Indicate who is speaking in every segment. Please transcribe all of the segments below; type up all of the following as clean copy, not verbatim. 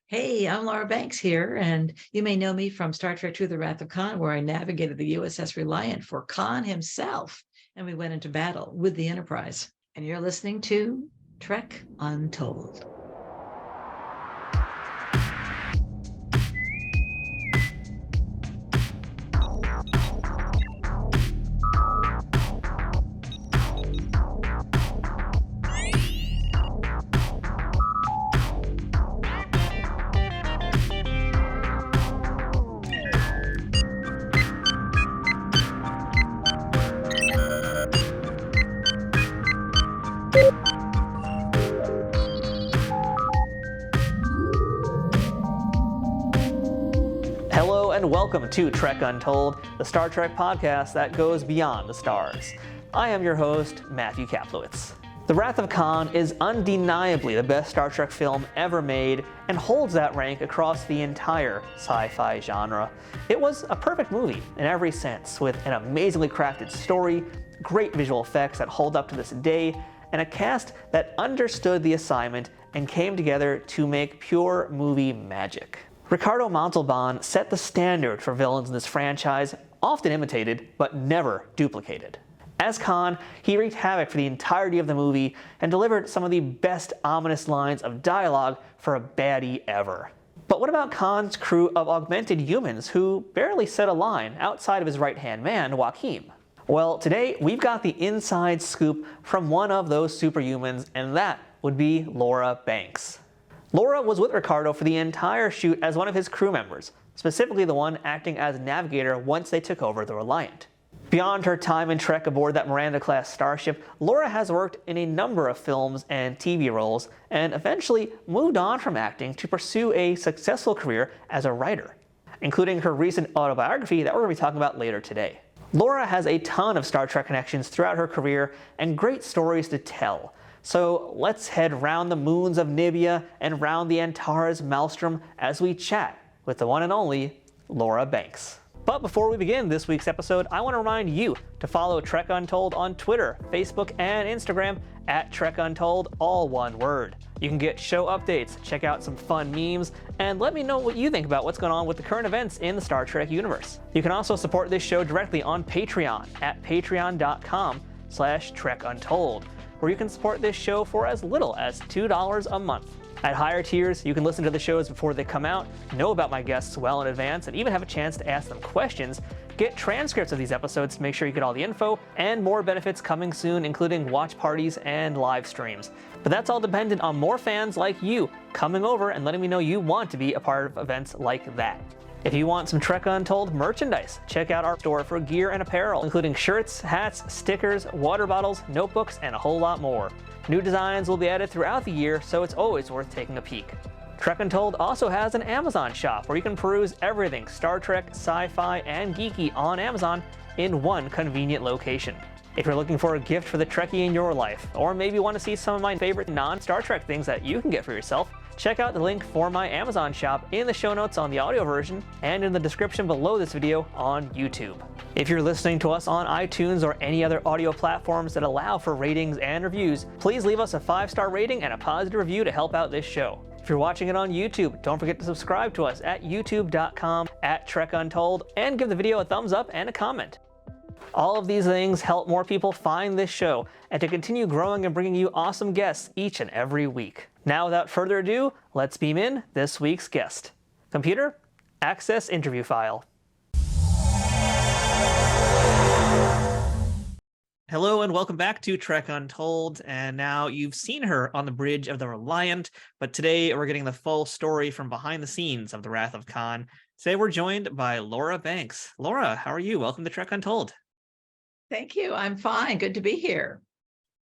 Speaker 1: Hey, I'm Laura Banks here, and you may know me from Star Trek II: The Wrath of Khan, where I navigated the USS Reliant for Khan himself, and we went into battle with the Enterprise. And you're listening to Trek Untold.
Speaker 2: Hello and welcome to Trek Untold, the Star Trek podcast that goes beyond the stars. I am your host, Matthew Kaplowitz. The Wrath of Khan is undeniably the best Star Trek film ever made and holds that rank across the entire sci-fi genre. It was a perfect movie in every sense, with an amazingly crafted story, great visual effects that hold up to this day, and a cast that understood the assignment and came together to make pure movie magic. Ricardo Montalban set the standard for villains in this franchise, often imitated, but never duplicated. As Khan, he wreaked havoc for the entirety of the movie and delivered some of the best ominous lines of dialogue for a baddie ever. But what about Khan's crew of augmented humans who barely said a line outside of his right-hand man, Joachim? Well, today we've got the inside scoop from one of those superhumans, and that would be Laura Banks. Laura was with Ricardo for the entire shoot as one of his crew members, specifically the one acting as navigator once they took over the Reliant. Beyond her time in Trek aboard that Miranda-class starship, Laura has worked in a number of films and TV roles, and eventually moved on from acting to pursue a successful career as a writer, including her recent autobiography that we're going to be talking about later today. Laura has a ton of Star Trek connections throughout her career and great stories to tell. So let's head round the moons of Nibia and round the Antares Maelstrom as we chat with the one and only Laura Banks. But before we begin this week's episode, I want to remind you to follow Trek Untold on Twitter, Facebook, and Instagram at Trek Untold, all one word. You can get show updates, check out some fun memes, and let me know what you think about what's going on with the current events in the Star Trek universe. You can also support this show directly on Patreon at patreon.com/TrekUntold. where you can support this show for as little as $2 a month. At higher tiers, you can listen to the shows before they come out, know about my guests well in advance, and even have a chance to ask them questions, get transcripts of these episodes to make sure you get all the info, and more benefits coming soon, including watch parties and live streams. But that's all dependent on more fans like you coming over and letting me know you want to be a part of events like that. If you want some Trek Untold merchandise, check out our store for gear and apparel, including shirts, hats, stickers, water bottles, notebooks, and a whole lot more. New designs will be added throughout the year, so it's always worth taking a peek. Trek Untold also has an Amazon shop where you can peruse everything Star Trek, sci-fi, and geeky on Amazon in one convenient location. If you're looking for a gift for the Trekkie in your life, or maybe want to see some of my favorite non-Star Trek things that you can get for yourself, check out the link for my Amazon shop in the show notes on the audio version and in the description below this video on YouTube. If you're listening to us on iTunes or any other audio platforms that allow for ratings and reviews, please leave us a 5-star rating and a positive review to help out this show. If you're watching it on YouTube, don't forget to subscribe to us at youtube.com/TrekUntold and give the video a thumbs up and a comment. All of these things help more people find this show and to continue growing and bringing you awesome guests each and every week. Now, without further ado, let's beam in this week's guest. Computer, access interview file. Hello and welcome back to Trek Untold. And now you've seen her on the bridge of the Reliant, but today we're getting the full story from behind the scenes of the Wrath of Khan. Today we're joined by Laura Banks. Laura, how are you? Welcome to Trek Untold.
Speaker 1: Thank you. I'm fine. Good to be here.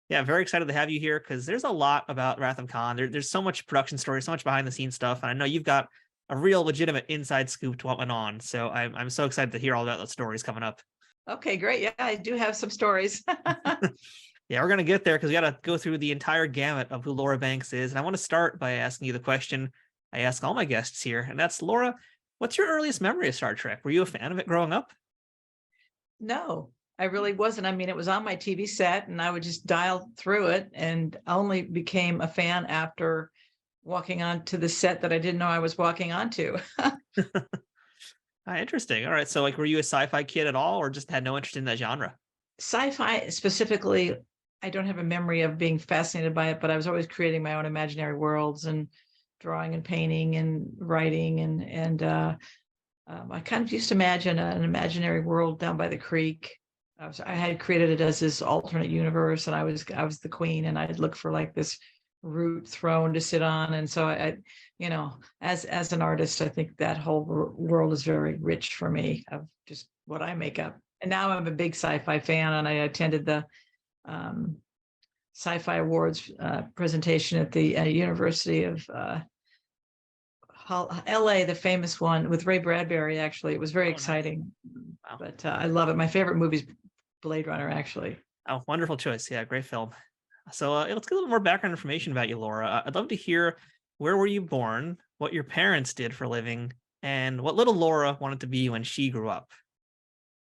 Speaker 2: Yeah, very excited to have you here because there's a lot about Wrath of Khan. There's so much production story, so much behind the scenes stuff, and I know you've got a real legitimate inside scoop to what went on. So I'm so excited to hear all about those stories coming up.
Speaker 1: Okay, great. Yeah, I do have some stories.
Speaker 2: Yeah, we're gonna get there because we got to go through the entire gamut of who Laura Banks is, and I want to start by asking you the question I ask all my guests here, and that's Laura. What's your earliest memory of Star Trek? Were you a fan of it growing up?
Speaker 1: No, I really wasn't. I mean, it was on my TV set and I would just dial through it, and only became a fan after walking onto the set that I didn't know I was walking onto.
Speaker 2: Interesting. All right. So, like, were you a sci-fi kid at all, or just had no interest in that genre?
Speaker 1: Sci-fi specifically, I don't have a memory of being fascinated by it, but I was always creating my own imaginary worlds and drawing and painting and writing and I kind of used to imagine an imaginary world down by the creek. I had created it as this alternate universe, and I was the queen, and I'd look for like this root throne to sit on. And so as an artist, I think that whole world is very rich for me of just what I make up. And now I'm a big sci-fi fan, and I attended the um, Sci-Fi Awards presentation at the University of LA, the famous one with Ray Bradbury. Actually, it was very exciting.
Speaker 2: Wow.
Speaker 1: But I love it. My favorite movie is Blade Runner, actually.
Speaker 2: Oh, wonderful choice. Yeah, great film. So let's get a little more background information about you, Laura. I'd love to hear, where were you born, what your parents did for a living, and what little Laura wanted to be when she grew up.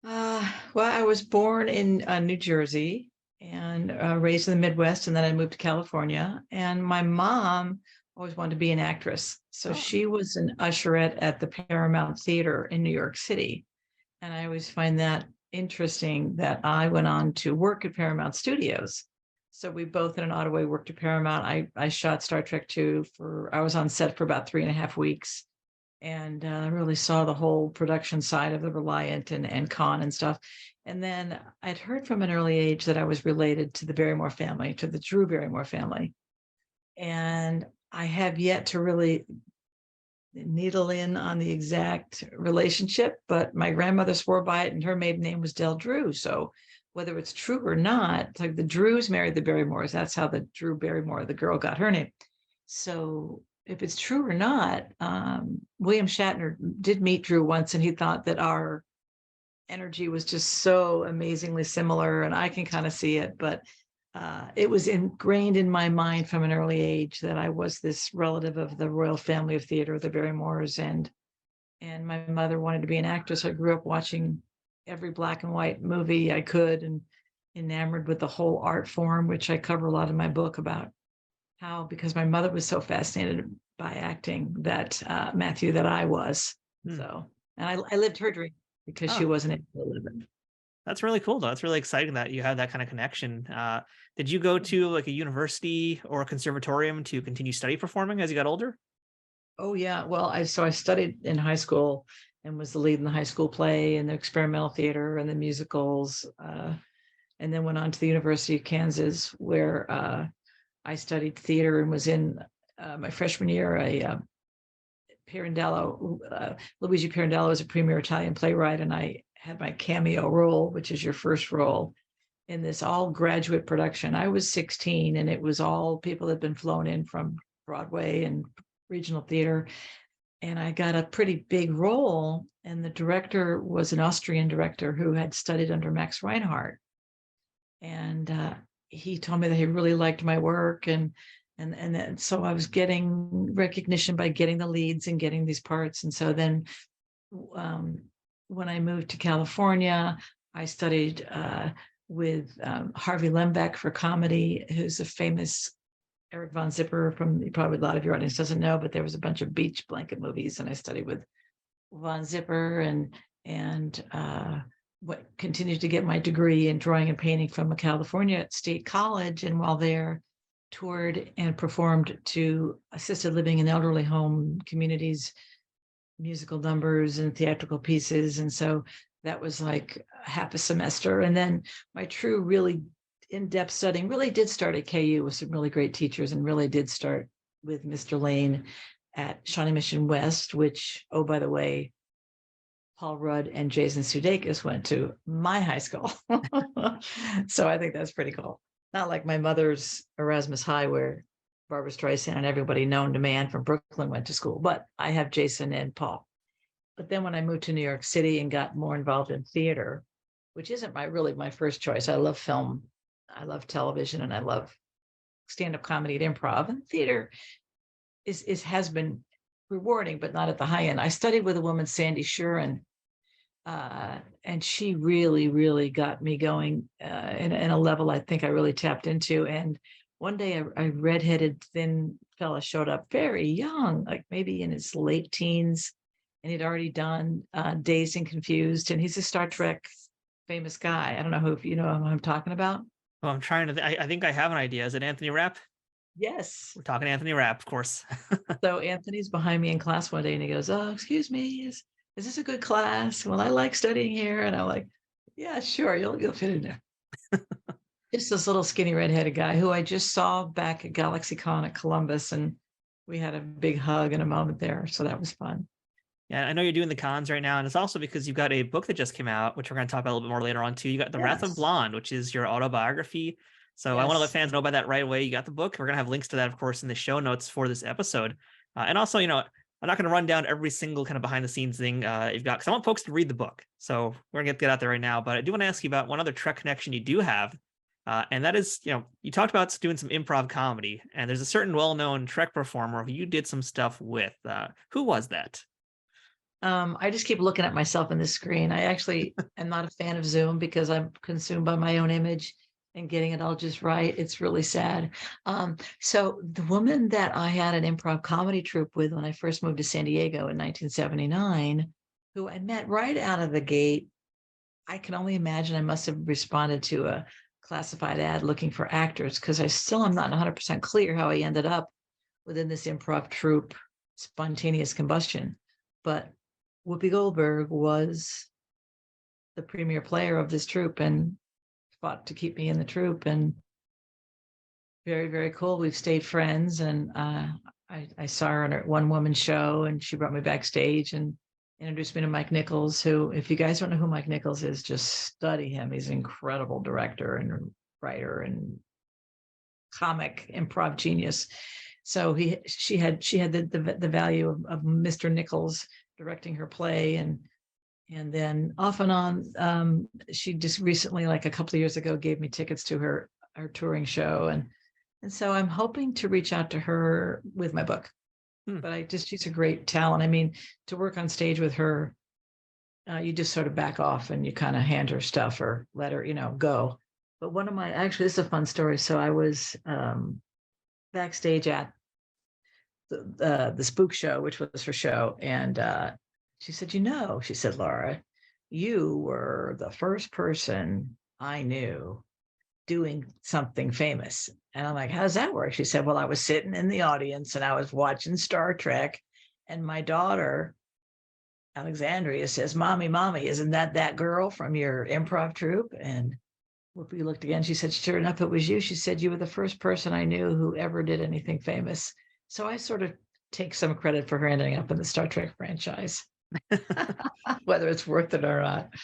Speaker 1: Well, I was born in New Jersey and raised in the Midwest, and then I moved to California. And my mom always wanted to be an actress. So she was an usherette at the Paramount Theater in New York City. And I always find that interesting that I went on to work at Paramount Studios. So we both in an odd way worked at Paramount. I shot Star Trek 2 I was on set for about 3.5 weeks, and really saw the whole production side of the Reliant and Con and stuff. And then I'd heard from an early age that I was related to the Barrymore family, to the Drew Barrymore family. And I have yet to really needle in on the exact relationship, but my grandmother swore by it, and her maiden name was Del Drew. So whether it's true or not, it's like the Drews married the Barrymores. That's how the Drew Barrymore, the girl, got her name. So if it's true or not, William Shatner did meet Drew once, and he thought that our energy was just so amazingly similar, and I can kind of see it, but it was ingrained in my mind from an early age that I was this relative of the royal family of theater, the Barrymores, and my mother wanted to be an actress. I grew up watching every black and white movie I could, and enamored with the whole art form, which I cover a lot in my book about how, because my mother was so fascinated by acting, that Matthew, that I was. So, and I lived her dream because she wasn't able to live it.
Speaker 2: That's really cool, though. That's really exciting that you have that kind of connection. Did you go to like a university or a conservatorium to continue study performing as you got older?
Speaker 1: Oh yeah. Well, I studied in high school and was the lead in the high school play and the experimental theater and the musicals, and then went on to the University of Kansas, where I studied theater and was in my freshman year. Luigi Pirandello is a premier Italian playwright, and I had my cameo role, which is your first role, in this all graduate production. I was 16, and it was all people that had been flown in from Broadway and regional theater. And I got a pretty big role, and the director was an Austrian director who had studied under Max Reinhardt. And he told me that he really liked my work, and so I was getting recognition by getting the leads and getting these parts. And so then when I moved to California, I studied with Harvey Lembeck for comedy, who's a famous Eric von Zipper from, probably a lot of your audience doesn't know, but there was a bunch of beach blanket movies, and I studied with von Zipper and what continued to get my degree in drawing and painting from California State College. And while there, toured and performed to assisted living and elderly home communities, musical numbers and theatrical pieces. And so that was like half a semester. And then my true, really in-depth studying really did start at KU with some really great teachers, and really did start with Mr. Lane at Shawnee Mission West, which, oh, by the way, Paul Rudd and Jason Sudeikis went to my high school. So I think that's pretty cool. Not like my mother's Erasmus High, where Barbara Streisand and everybody known to man from Brooklyn went to school, but I have Jason and Paul. But then when I moved to New York City and got more involved in theater, which isn't really my first choice. I love film, I love television, and I love stand-up comedy and improv. And theater has been rewarding, but not at the high end. I studied with a woman, Sandy Shurin, and she really, really got me going in a level I think I really tapped into. And one day a redheaded thin fella showed up very young, like maybe in his late teens, and he'd already done Dazed and Confused, and he's a Star Trek famous guy. I don't know if you know who I'm talking about.
Speaker 2: Well, I'm trying to. I think I have an idea. Is it Anthony Rapp?
Speaker 1: Yes.
Speaker 2: We're talking Anthony Rapp, of course.
Speaker 1: So Anthony's behind me in class one day, and he goes, "Oh, excuse me, is this a good class? Well, I like studying here." And I'm like, "Yeah, sure, you'll fit in there." Just this little skinny redheaded guy who I just saw back at GalaxyCon at Columbus, and we had a big hug and a moment there. So that was fun.
Speaker 2: Yeah, I know you're doing the cons right now, and it's also because you've got a book that just came out, which we're going to talk about a little bit more later on too. You got The Wrath of
Speaker 1: Yes.
Speaker 2: Blonde, which is your autobiography. So I want to let
Speaker 1: Yes.
Speaker 2: fans know about that right away. You got the book. We're going to have links to that, of course, in the show notes for this episode. And also, I'm not going to run down every single kind of behind the scenes thing you've got, because I want folks to read the book. So we're going to get out there right now. But I do want to ask you about one other Trek connection you do have. And that is, you talked about doing some improv comedy, and there's a certain well-known Trek performer who you did some stuff with. Who was that?
Speaker 1: I just keep looking at myself in the screen. I actually am not a fan of Zoom because I'm consumed by my own image and getting it all just right. It's really sad. So the woman that I had an improv comedy troupe with when I first moved to San Diego in 1979, who I met right out of the gate, I can only imagine I must have responded to a classified ad looking for actors, because I still am not 100% clear how I ended up within this improv troupe, Spontaneous Combustion. But Whoopi Goldberg was the premier player of this troupe and fought to keep me in the troupe, and very, very cool. We've stayed friends, and I saw her on a one woman show, and she brought me backstage and introduced me to Mike Nichols, who, if you guys don't know who Mike Nichols is, just study him. He's an incredible director and writer and comic improv genius. So she had the value of Mr. Nichols directing her play, and then off and on, she just recently, like a couple of years ago, gave me tickets to her touring show, and so I'm hoping to reach out to her with my book. But she's a great talent. I mean, to work on stage with her, you just sort of back off and you kind of hand her stuff or let her, go. But actually, this is a fun story. So I was backstage at the Spook Show, which was her show, and she said, she said, "Laura, you were the first person I knew doing something famous." And I'm like, "How does that work?" She said, "Well, I was sitting in the audience and I was watching Star Trek, and my daughter, Alexandria, says, 'Mommy, isn't that girl from your improv troupe?'" And Whoopi looked again. She said, "Sure enough, it was you." She said, "You were the first person I knew who ever did anything famous." So I sort of take some credit for her ending up in the Star Trek franchise, whether it's worth it or not.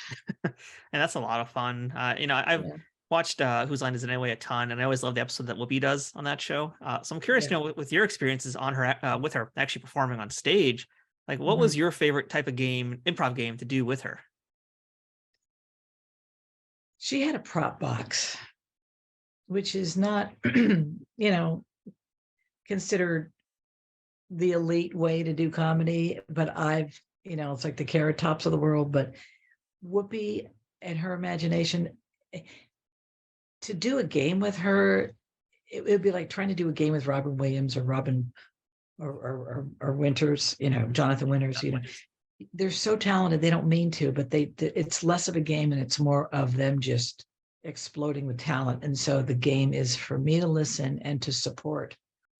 Speaker 2: And that's a lot of fun. I've watched Whose Line Is It Anyway a ton, and I always love the episode that Whoopi does on that show. So I'm curious, with your experiences on her, with her actually performing on stage, like what was your favorite type of improv game to do with her?
Speaker 1: She had a prop box, which is not, considered the elite way to do comedy, but it's like the Carrot Tops of the world. But Whoopi and her imagination, to do a game with her, it would be like trying to do a game with Robin Williams or Robin or Winters, Jonathan Winters. They're so talented, they don't mean to, but it's less of a game and it's more of them just exploding with talent. And so the game is for me to listen and to support.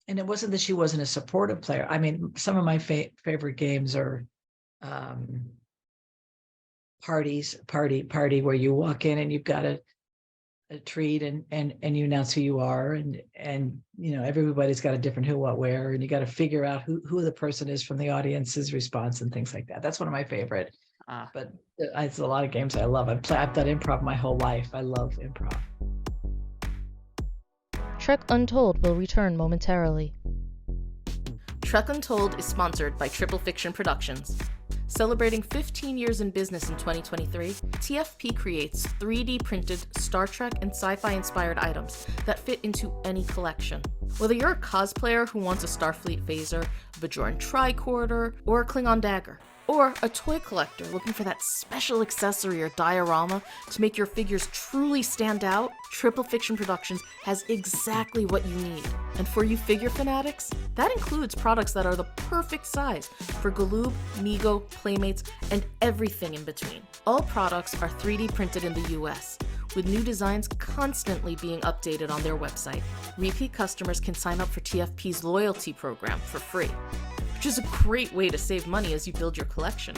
Speaker 1: And it wasn't that she wasn't a supportive player. I mean, some of my favorite games are party, where you walk in and you've got a treat and you announce who you are, and everybody's got a different who, what, where, and you got to figure out who the person is from the audience's response and things like that. That's one of my favorite. But it's a lot of games I love. I've done improv my whole life. I love improv.
Speaker 3: Trek Untold will return momentarily.
Speaker 4: Trek Untold is sponsored by Triple Fiction Productions. Celebrating 15 years in business in 2023, TFP creates 3D printed Star Trek and sci-fi inspired items that fit into any collection. Whether you're a cosplayer who wants a Starfleet phaser, a Bajoran tricorder, or a Klingon dagger, Or a toy collector looking for that special accessory or diorama to make your figures truly stand out? Triple Fiction Productions has exactly what you need. And for you figure fanatics, that includes products that are the perfect size for Galoob, Mego, Playmates, and everything in between. All products are 3D printed in the US, with new designs constantly being updated on their website. Repeat customers can sign up for TFP's loyalty program for free, which is a great way to save money as you build your collection.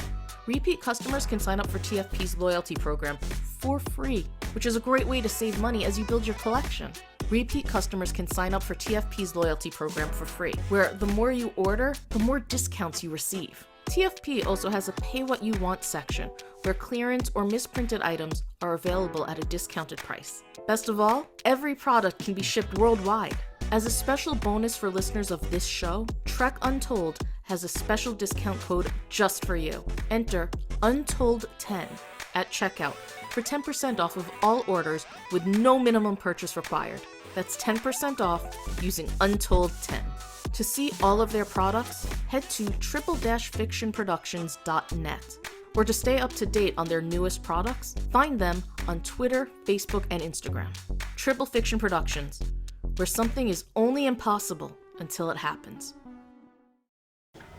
Speaker 4: Repeat customers can sign up for TFP's loyalty program for free, which is a great way to save money as you build your collection. Repeat customers can sign up for TFP's loyalty program for free, where the more you order, the more discounts you receive. TFP also has a pay what you want section, where clearance or misprinted items are available at a discounted price. Best of all, every product can be shipped worldwide. As a special bonus for listeners of this show, Trek Untold has a special discount code just for you. Enter Untold10 at checkout for 10% off of all orders with no minimum purchase required. That's 10% off using Untold10. To see all of their products, head to triple-fictionproductions.net. Or to stay up to date on their newest products, find them on Twitter, Facebook, and Instagram. Triple Fiction Productions, where something is only impossible until it happens.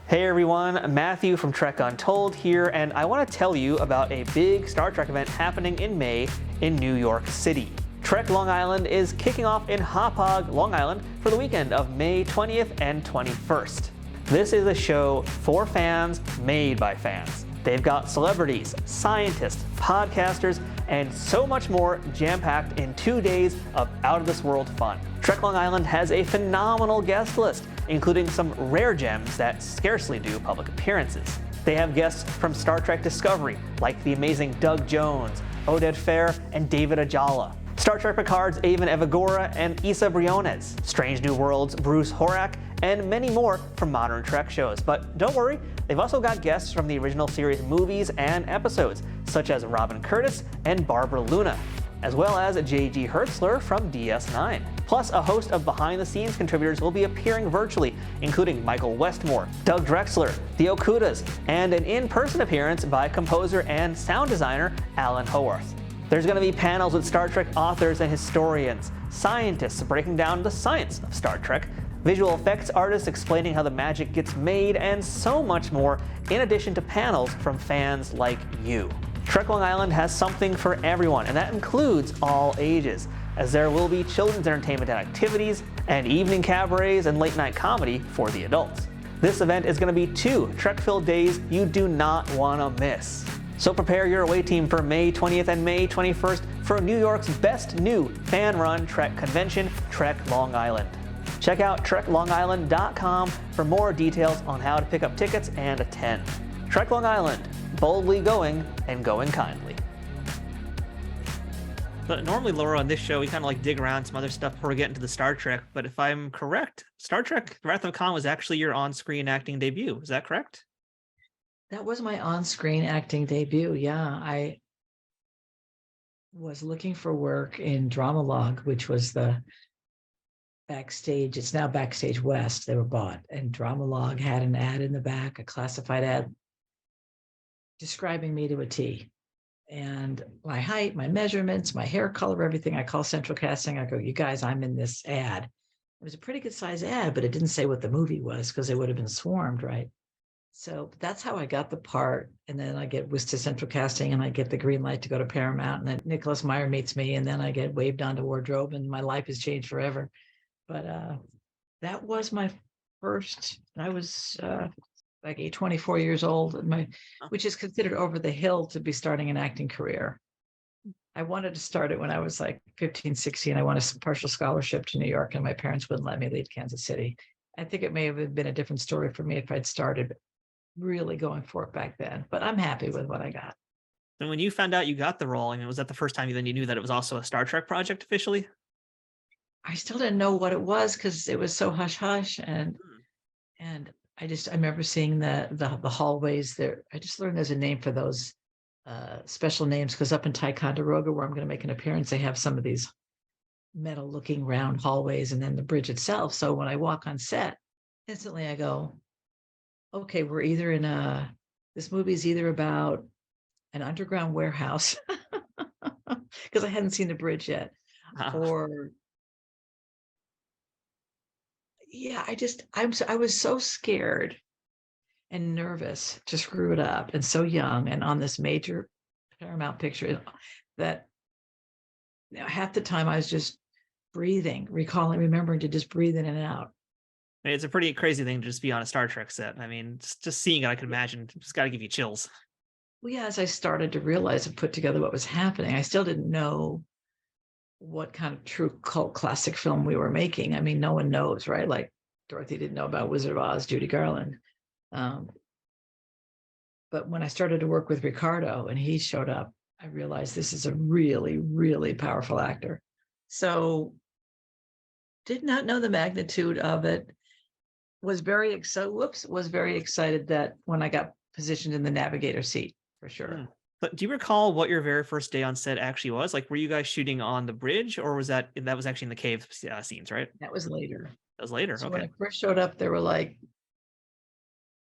Speaker 2: Hey everyone, Matthew from Trek Untold here, and I want to tell you about a big Star Trek event happening in May in New York City. Trek Long Island is kicking off in Hauppauge, Long Island for the weekend of May 20th and 21st. This is a show for fans, made by fans. They've got celebrities, scientists, podcasters, and so much more jam-packed in 2 days of out-of-this-world fun. Trek Long Island has a phenomenal guest list, including some rare gems that scarcely do public appearances. They have guests from Star Trek Discovery, like the amazing Doug Jones, Oded Fehr, and David Ajala. Star Trek Picard's Avon Evagora and Issa Briones, Strange New Worlds' Bruce Horak, and many more from modern Trek shows. But don't worry, they've also got guests from the original series movies and episodes, such as Robin Curtis and Barbara Luna, as well as J.G. Hertzler from DS9. Plus, a host of behind-the-scenes contributors will be appearing virtually, including Michael Westmore, Doug Drexler, the Okudas, and an in-person appearance by composer and sound designer Alan Howarth. There's going to be panels with Star Trek authors and historians, scientists breaking down the science of Star Trek, visual effects artists explaining how the magic gets made, and so much more, in addition to panels from fans like you. Trek Long Island has something for everyone, and that includes all ages, as there will be children's entertainment and activities, and evening cabarets and late-night comedy for the adults. This event is going to be 2 Trek-filled days you do not want to miss. So prepare your away team for May 20th and May 21st for New York's best new fan-run Trek convention, Trek Long Island. Check out treklongisland.com for more details on how to pick up tickets and attend. Trek Long Island, boldly going and going kindly. But normally, Laura, on this show, we kind of like dig around some other stuff before we get into the Star Trek. But if I'm correct, Star Trek Wrath of Khan was actually your on-screen acting debut. Is that correct?
Speaker 1: That was my on-screen acting debut. Yeah, I was looking for work in Dramalog, which was the backstage. It's now Backstage West. They were bought, and Dramalog had an ad in the back, a classified ad describing me to a T. And my height, my measurements, my hair color, everything. I call Central Casting. I go, you guys, I'm in this ad. It was a pretty good size ad, but it didn't say what the movie was because they would have been swarmed, right? So that's how I got the part. And then I get whisked to Central Casting and I get the green light to go to Paramount. And then Nicholas Meyer meets me and then I get waved onto wardrobe and my life has changed forever. But that was my first, I was like 24 years old, which is considered over the hill to be starting an acting career. I wanted to start it when I was like 15, 16. I wanted a partial scholarship to New York and my parents wouldn't let me leave Kansas City. I think it may have been a different story for me if I'd started really going for it back then, but I'm happy with what I got.
Speaker 2: And when you found out you got the role, I mean, was that the first time you knew that it was also a Star Trek project officially?
Speaker 1: I still didn't know what it was because it was so hush hush, and I remember seeing the hallways there. I just learned there's a name for those special names because up in Ticonderoga, where I'm going to make an appearance, they have some of these metal looking round hallways and then the bridge itself. So when I walk on set, instantly I go, okay, we're either in a this movie is either about an underground warehouse because I hadn't seen the bridge yet, or yeah, I was so scared and nervous to screw it up, and so young, and on this major Paramount picture, that half the time I was just breathing, remembering to just breathe in and out.
Speaker 2: I mean, it's a pretty crazy thing to just be on a Star Trek set. I mean, just seeing it, I can imagine, it's got to give you chills.
Speaker 1: Well, yeah, as I started to realize and put together what was happening, I still didn't know what kind of true cult classic film we were making. I mean, no one knows, right? Like Dorothy didn't know about Wizard of Oz, Judy Garland. But when I started to work with Ricardo and he showed up, I realized this is a really, really powerful actor. So did not know the magnitude of it. Was very excited that when I got positioned in the navigator seat, for sure.
Speaker 2: But do you recall what your very first day on set actually was? Like, were you guys shooting on the bridge, or was that was actually in the cave scenes, right?
Speaker 1: That was later.
Speaker 2: That was later.
Speaker 1: So
Speaker 2: okay.
Speaker 1: When I first showed up, there were like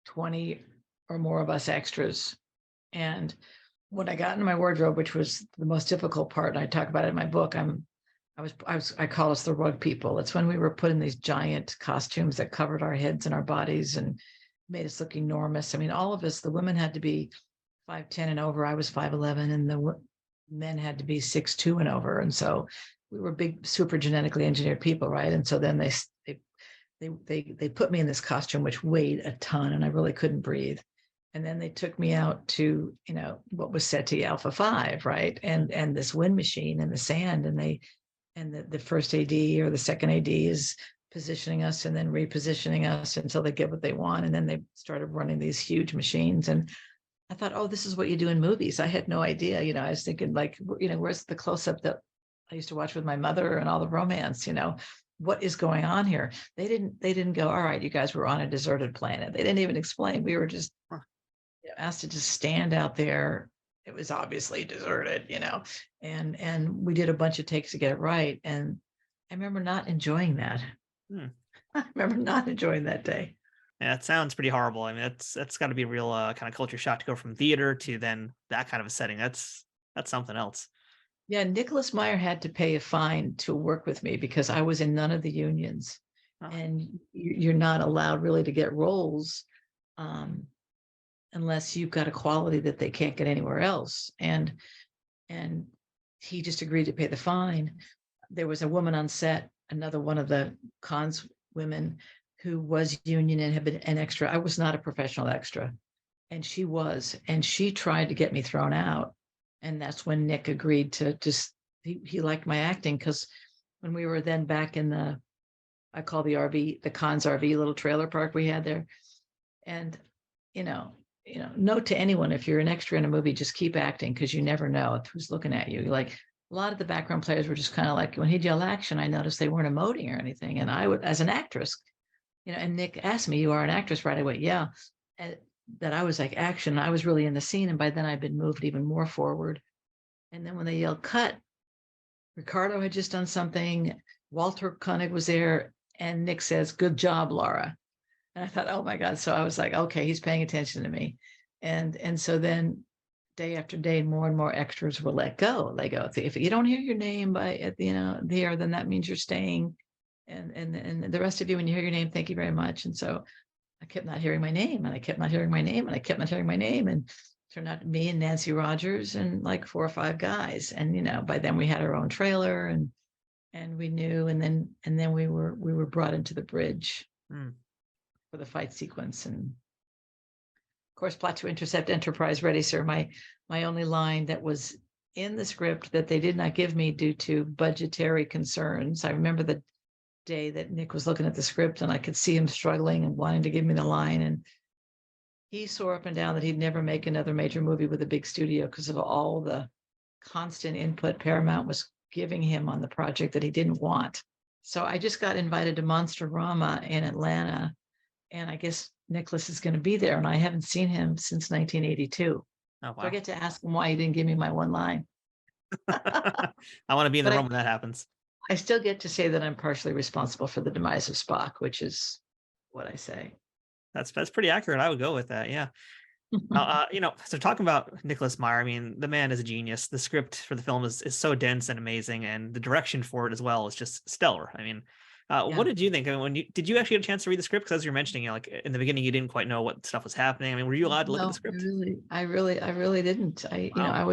Speaker 1: 20 or more of us extras. And when I got into my wardrobe, which was the most difficult part, and I talk about it in my book, I call us the rug people. It's when we were put in these giant costumes that covered our heads and our bodies and made us look enormous. I mean, all of us, the women had to be 5'10" and over. I was 5'11", and the men had to be 6'2" and over. And so we were big, super genetically engineered people, right? And so then they put me in this costume, which weighed a ton, and I really couldn't breathe. And then they took me out to, what was Ceti Alpha V, right? And this wind machine in the sand, and the first AD or the second AD is positioning us and then repositioning us until they get what they want. And then they started running these huge machines. And I thought, oh, this is what you do in movies. I had no idea. I was thinking like, where's the close-up that I used to watch with my mother and all the romance, what is going on here? They didn't go, all right, you guys were on a deserted planet. They didn't even explain. We were just asked to just stand out there. It was obviously deserted, and we did a bunch of takes to get it right. And I remember not enjoying that. I remember not enjoying that day.
Speaker 2: Yeah, it sounds pretty horrible. I mean, that's got to be a real kind of culture shock to go from theater to then that kind of a setting. That's something else.
Speaker 1: Yeah, Nicholas Meyer had to pay a fine to work with me because I was in none of the unions, and you're not allowed really to get roles unless you've got a quality that they can't get anywhere else. And he just agreed to pay the fine. There was a woman on set, another one of the cons women, who was union and had been an extra. I was not a professional extra, and she was, and she tried to get me thrown out. And that's when Nick agreed to just, he liked my acting, because when we were then back in I call the RV, the cons RV little trailer park we had there. And, note to anyone, if you're an extra in a movie, just keep acting, because you never know who's looking at you. Like a lot of the background players were just kind of like, when he'd yell action, I noticed they weren't emoting or anything. And I would, as an actress, and Nick asked me, you are an actress, right? I went, yeah. And that I was like action. I was really in the scene. And by then I'd been moved even more forward. And then when they yelled cut, Ricardo had just done something. Walter Koenig was there. And Nick says, good job, Laura. And I thought, oh my God. So I was like, okay, he's paying attention to me. And so then day after day, more and more extras were let go. They go, if you don't hear your name there, then that means you're staying. And the rest of you, when you hear your name, thank you very much. And so I kept not hearing my name, and I kept not hearing my name, and I kept not hearing my name. And it turned out me and Nancy Rogers and like 4 or 5 guys. And, by then we had our own trailer, and we knew, and then we were brought into the bridge for the fight sequence. And of course, plot to intercept Enterprise ready, sir. My only line that was in the script that they did not give me due to budgetary concerns. I remember the day that Nick was looking at the script, and I could see him struggling and wanting to give me the line. And he swore up and down that he'd never make another major movie with a big studio because of all the constant input Paramount was giving him on the project that he didn't want. So I just got invited to Monsterama in Atlanta, and I guess Nicholas is going to be there, and I haven't seen him since 1982.
Speaker 2: Oh, wow.
Speaker 1: So I get to ask him why he didn't give me my one line.
Speaker 2: I want to be in the room when that happens.
Speaker 1: I still get to say that I'm partially responsible for the demise of Spock, which is what I say.
Speaker 2: That's pretty accurate. I would go with that. Yeah. So talking about Nicholas Meyer, I mean, the man is a genius. The script for the film is so dense and amazing, and the direction for it as well is just stellar. I mean, what
Speaker 1: Yeah.
Speaker 2: did you think? I mean, did you actually get a chance to read the script? Because as you're mentioning, like in the beginning, you didn't quite know what stuff was happening. I mean, were you allowed to look at the
Speaker 1: No,
Speaker 2: script?
Speaker 1: I really didn't.
Speaker 2: Wow.
Speaker 1: I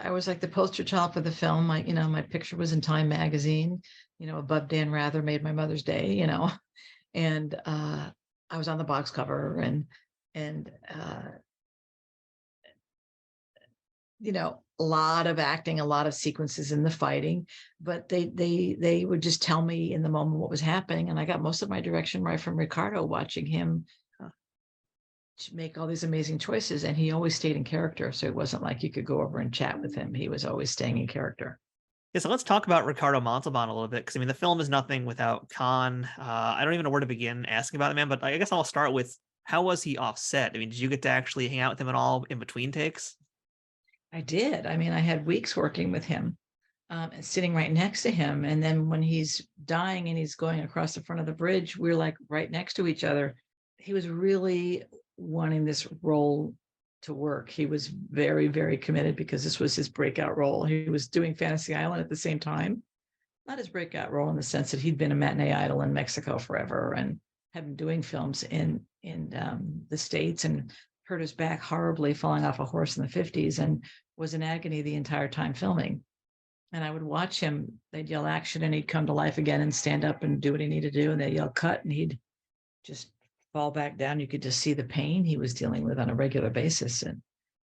Speaker 1: was like the poster child for the film. My picture was in Time magazine, above Dan Rather made my Mother's Day, and I was on the box cover and a lot of acting, a lot of sequences in the fighting, but they would just tell me in the moment what was happening, and I got most of my direction right from Ricardo, watching him make all these amazing choices, and he always stayed in character. So it wasn't like you could go over and chat with him. He was always staying in character.
Speaker 2: Yeah, so let's talk about Ricardo Montalban a little bit, because I mean, the film is nothing without Khan. I don't even know where to begin asking about the man, but I guess I'll start with, how was he offset? I mean, did you get to actually hang out with him at all in between takes?
Speaker 1: I did. I mean, I had weeks working with him, and sitting right next to him. And then when he's dying and he's going across the front of the bridge, we're like right next to each other. He was really wanting this role to work. He was very, very committed because this was his breakout role. He was doing Fantasy Island at the same time. Not his breakout role in the sense that he'd been a matinee idol in Mexico forever and had been doing films in the States, and hurt his back horribly falling off a horse in the 50s, and was in agony the entire time filming. And I would watch him. They'd yell action and he'd come to life again and stand up and do what he needed to do. And they'd yell cut and he'd just fall back down. You could just see the pain he was dealing with on a regular basis, and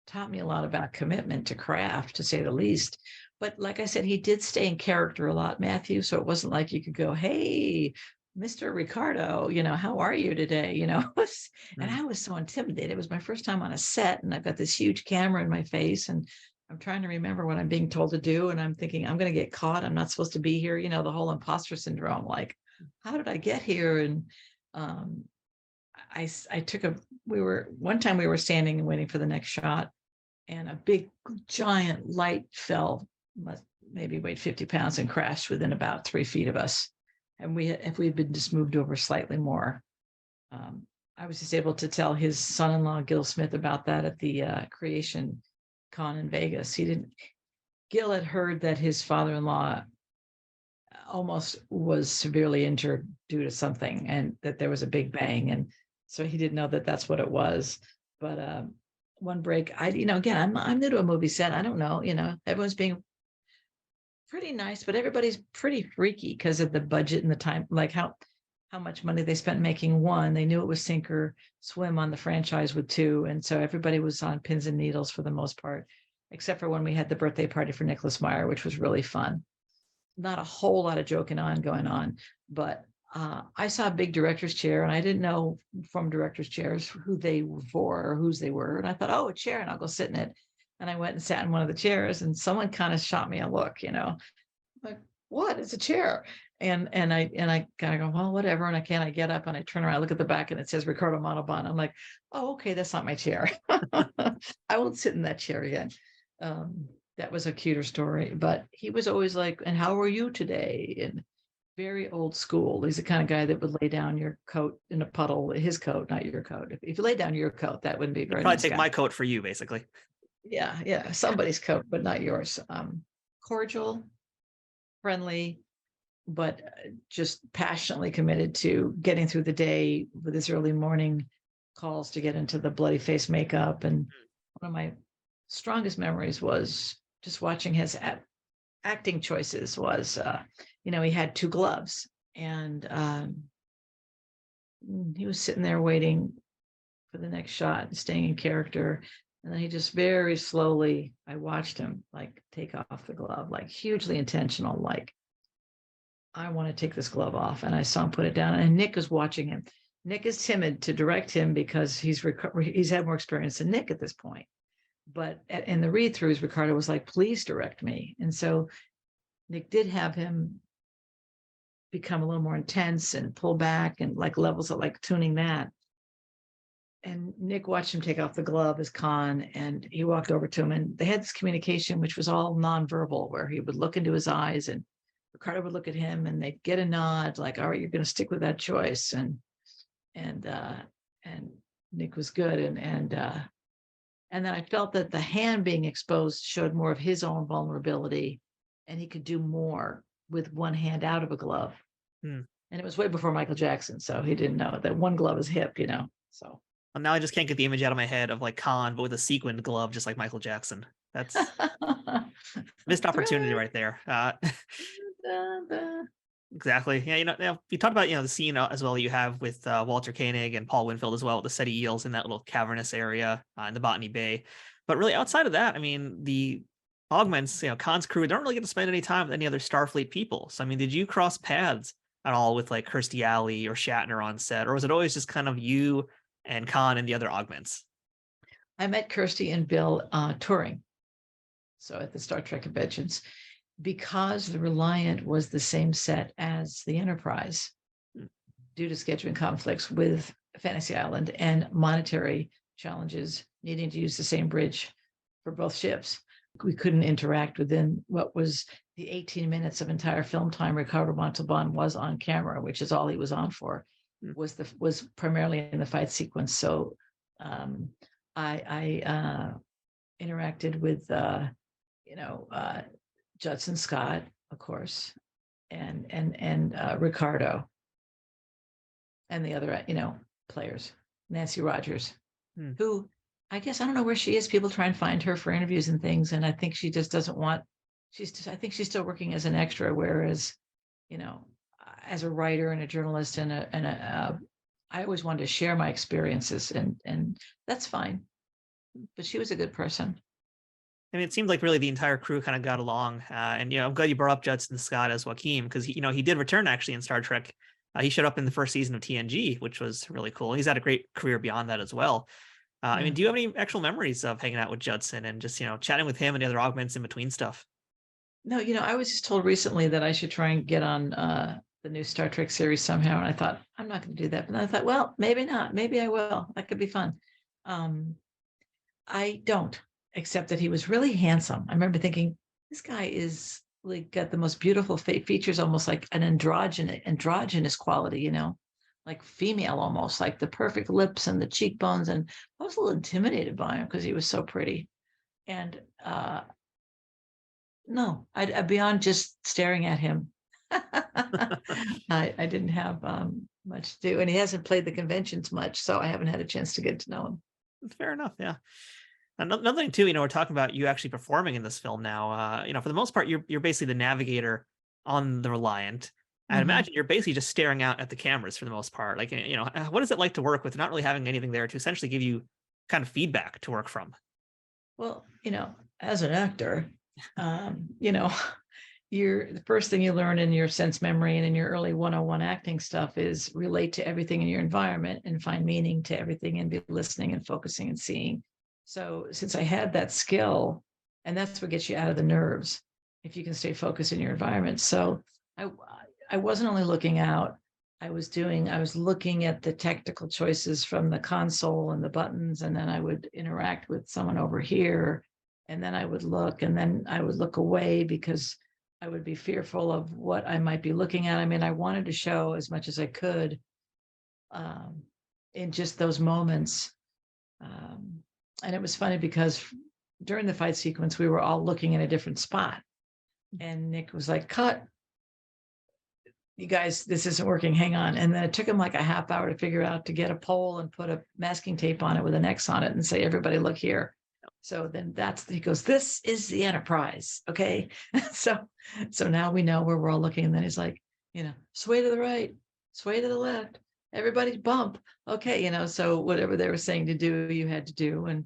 Speaker 1: taught me a lot about commitment to craft, to say the least. But like I said, he did stay in character a lot, Matthew. So it wasn't like you could go, hey, Mr. Ricardo, how are you today? And I was so intimidated. It was my first time on a set, and I've got this huge camera in my face, and I'm trying to remember what I'm being told to do. And I'm thinking, I'm going to get caught. I'm not supposed to be here. The whole imposter syndrome, like, how did I get here? And one time we were standing and waiting for the next shot, and a big giant light fell, maybe weighed 50 pounds, and crashed within about 3 feet of us. And if we had been just moved over slightly more, I was just able to tell his son-in-law, Gil Smith, about that at the Creation Con in Vegas. Gil had heard that his father-in-law almost was severely injured due to something, and that there was a big bang. And so he didn't know that that's what it was. But one break, again, I'm new to a movie set. I don't know, everyone's being pretty nice, but everybody's pretty freaky because of the budget and the time, like how much money they spent making one. They knew it was sink or swim on the franchise with two. And so everybody was on pins and needles for the most part, except for when we had the birthday party for Nicholas Meyer, which was really fun. Not a whole lot of joking going on, but I saw a big director's chair, and I didn't know from director's chairs who they were for or whose they were. And I thought, oh, a chair, and I'll go sit in it. And I went and sat in one of the chairs, and someone kind of shot me a look, like, what? It's a chair. And I kind of go, well, whatever. And I get up and I turn around, I look at the back, and it says Ricardo Montalban. I'm like, oh, okay, that's not my chair. I won't sit in that chair again. That was a cuter story, but he was always like, and how are you today? And very old school. He's the kind of guy that would lay down your coat in a puddle, his coat, not your coat. If you lay down your coat, that wouldn't be very
Speaker 2: Probably
Speaker 1: nice
Speaker 2: take
Speaker 1: guy.
Speaker 2: my coat for you, basically.
Speaker 1: Yeah, somebody's coat, but not yours. Cordial, friendly, but just passionately committed to getting through the day with his early morning calls to get into the bloody face makeup. And one of my strongest memories was just watching his acting choices. Was he had two gloves, and he was sitting there waiting for the next shot and staying in character. And then he just very slowly, I watched him like take off the glove, like hugely intentional, like, I want to take this glove off. And I saw him put it down, and Nick is watching him. Nick is timid to direct him because he's had more experience than Nick at this point. But in the read-throughs, Ricardo was like, please direct me. And so Nick did have him become a little more intense and pull back, and like levels of like tuning that. And Nick watched him take off the glove as Khan, and he walked over to him, and they had this communication, which was all nonverbal, where he would look into his eyes and Ricardo would look at him, and they'd get a nod like, all right, you're going to stick with that choice. And Nick was good. And then I felt that the hand being exposed showed more of his own vulnerability, and he could do more with one hand out of a glove.
Speaker 2: Hmm.
Speaker 1: And it was way before Michael Jackson, so he didn't know that one glove is hip, so.
Speaker 2: Well, now I just can't get the image out of my head of like Khan, but with a sequined glove, just like Michael Jackson. That's missed opportunity right there. Exactly. Yeah, now you talked about the scene as well you have with Walter Koenig and Paul Winfield as well, the Ceti eels in that little cavernous area in the Botany Bay. But really, outside of that, I mean, the Augments, Khan's crew don't really get to spend any time with any other Starfleet people. So, I mean, did you cross paths at all with like Kirstie Alley or Shatner on set, or was it always just kind of you and Khan and the other Augments?
Speaker 1: I met Kirstie and Bill touring, so at the Star Trek conventions, because the Reliant was the same set as the Enterprise, due to scheduling conflicts with Fantasy Island and monetary challenges, needing to use the same bridge for both ships. We couldn't interact within what was the 18 minutes of entire film time Ricardo Montalban was on camera, which is all he was on for, was primarily in the fight sequence. So I interacted with Judson Scott, of course, and Ricardo, and the other players, Nancy Rogers, who I guess I don't know where she is. People try and find her for interviews and things, and I think she just doesn't want. I think she's still working as an extra, whereas, as a writer and a journalist I always wanted to share my experiences, and that's fine. But she was a good person.
Speaker 2: I mean, it seemed like really the entire crew kind of got along, and I'm glad you brought up Judson Scott as Joaquin, because he did return actually in Star Trek. He showed up in the first season of TNG, which was really cool. He's had a great career beyond that as well. I mean, do you have any actual memories of hanging out with Judson and just chatting with him and the other Augments in between stuff?
Speaker 1: No, I was just told recently that I should try and get on the new Star Trek series somehow, and I thought I'm not going to do that. But then I thought, well, maybe not. Maybe I will. That could be fun. I don't. Except that he was really handsome. I remember thinking, this guy is like got the most beautiful features, almost like an androgynous quality, like female almost, like the perfect lips and the cheekbones. And I was a little intimidated by him because he was so pretty. And no, I beyond just staring at him, I didn't have much to do. And he hasn't played the conventions much, so I haven't had a chance to get to know him.
Speaker 2: Fair enough, yeah. Another thing too, we're talking about you actually performing in this film now. For the most part, you're basically the navigator on the Reliant. I'd imagine you're basically just staring out at the cameras for the most part. Like, what is it like to work with not really having anything there to essentially give you kind of feedback to work from?
Speaker 1: Well, as an actor, the first thing you learn in your sense memory and in your early 101 acting stuff is relate to everything in your environment and find meaning to everything and be listening and focusing and seeing. So since I had that skill, and that's what gets you out of the nerves, if you can stay focused in your environment. So I wasn't only looking out, I was looking at the technical choices from the console and the buttons, and then I would interact with someone over here, and then I would look, and then I would look away because I would be fearful of what I might be looking at. I mean, I wanted to show as much as I could in just those moments. And it was funny because during the fight sequence, we were all looking in a different spot. And Nick was like, cut. You guys, this isn't working. Hang on. And then it took him like a half hour to figure out to get a pole and put a masking tape on it with an X on it and say, everybody look here. So then he goes, this is the Enterprise. Okay. So now we know where we're all looking. And then he's like, sway to the right, sway to the left. Everybody's bump. Okay. So whatever they were saying to do, you had to do. And,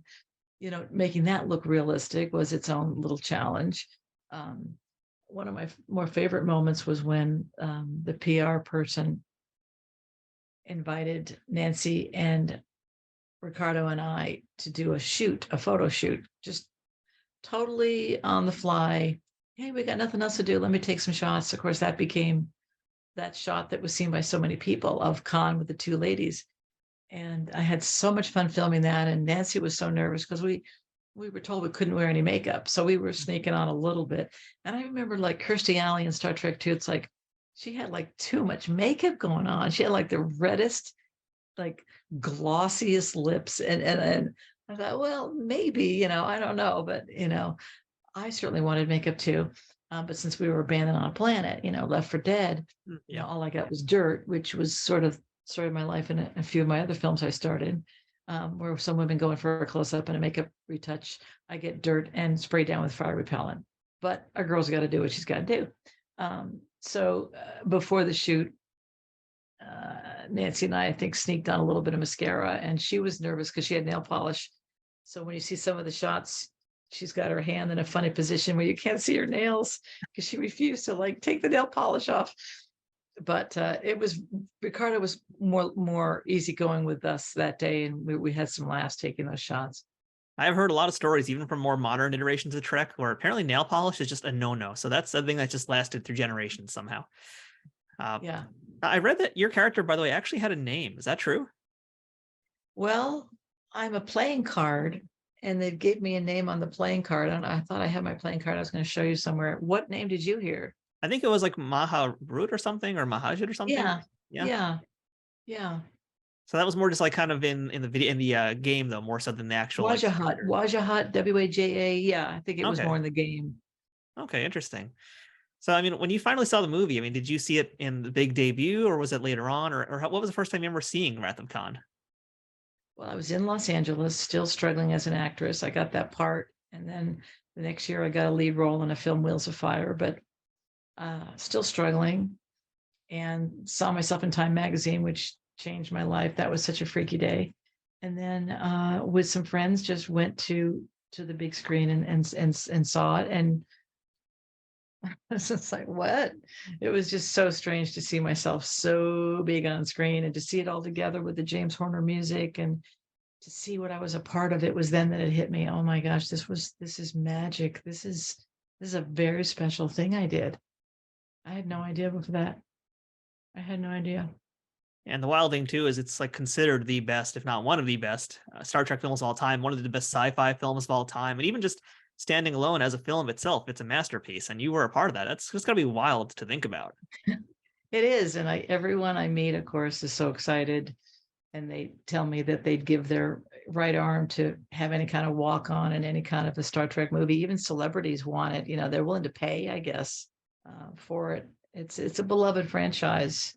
Speaker 1: making that look realistic was its own little challenge. One of my more favorite moments was when the PR person invited Nancy and Ricardo and I to do a photo shoot, just totally on the fly. Hey, we got nothing else to do. Let me take some shots. Of course, that became that shot that was seen by so many people of Khan with the two ladies. And I had so much fun filming that. And Nancy was so nervous because we were told we couldn't wear any makeup. So we were sneaking on a little bit. And I remember like Kirstie Alley in Star Trek 2, it's like she had like too much makeup going on. She had like the reddest like glossiest lips. And I thought, well, maybe, I don't know, but I certainly wanted makeup too. But since we were abandoned on a planet, left for dead,
Speaker 2: Yeah.
Speaker 1: all I got was dirt, which was sort of my life in a few of my other films I started, where some women go in for a close up and a makeup retouch. I get dirt and spray down with fire repellent. But a girl's got to do what she's got to do. So before the shoot, Nancy and I think, sneaked on a little bit of mascara, and she was nervous because she had nail polish. So when you see some of the shots, she's got her hand in a funny position where you can't see her nails because she refused to take the nail polish off. But Ricardo was more easygoing with us that day, and we had some laughs taking those shots.
Speaker 2: I've heard a lot of stories, even from more modern iterations of Trek, where apparently nail polish is just a no-no. So that's something that just lasted through generations somehow.
Speaker 1: Yeah.
Speaker 2: I read that your character, by the way, actually had a name. Is that true?
Speaker 1: Well, I'm a playing card, and they gave me a name on the playing card. And I thought I had my playing card. I was going to show you somewhere. What name did you hear?
Speaker 2: I think it was like Maha Root or something, or Mahajit or something.
Speaker 1: Yeah.
Speaker 2: So that was more just kind of in the video, in the game, though, more so than the actual
Speaker 1: Wajahat, Wajaha. Yeah, I think it was
Speaker 2: Okay.
Speaker 1: more in the game.
Speaker 2: Okay, interesting. So, when you finally saw the movie, did you see it in the big debut, or was it later on, or what was the first time you ever seeing Wrath of Khan?
Speaker 1: Well, I was in Los Angeles, still struggling as an actress. I got that part, and then the next year I got a lead role in a film, Wheels of Fire, but still struggling, and saw myself in Time magazine, which changed my life. That was such a freaky day. And then with some friends, just went to the big screen and saw it, and it's just like, what? It was just so strange to see myself so big on screen, and to see it all together with the James Horner music, and to see what I was a part of. It was then that it hit me. Oh my gosh, this is magic. This is a very special thing I did. I had no idea before that. I had no idea.
Speaker 2: And the wild thing too is it's considered the best, if not one of the best, Star Trek films of all time, one of the best sci-fi films of all time, and even just standing alone as a film itself, it's a masterpiece, and you were a part of that. That's just gotta be wild to think about.
Speaker 1: It is, and everyone I meet, of course, is so excited, and they tell me that they'd give their right arm to have any kind of walk on in any kind of a Star Trek movie. Even celebrities want it. They're willing to pay, I guess, for it. It's a beloved franchise,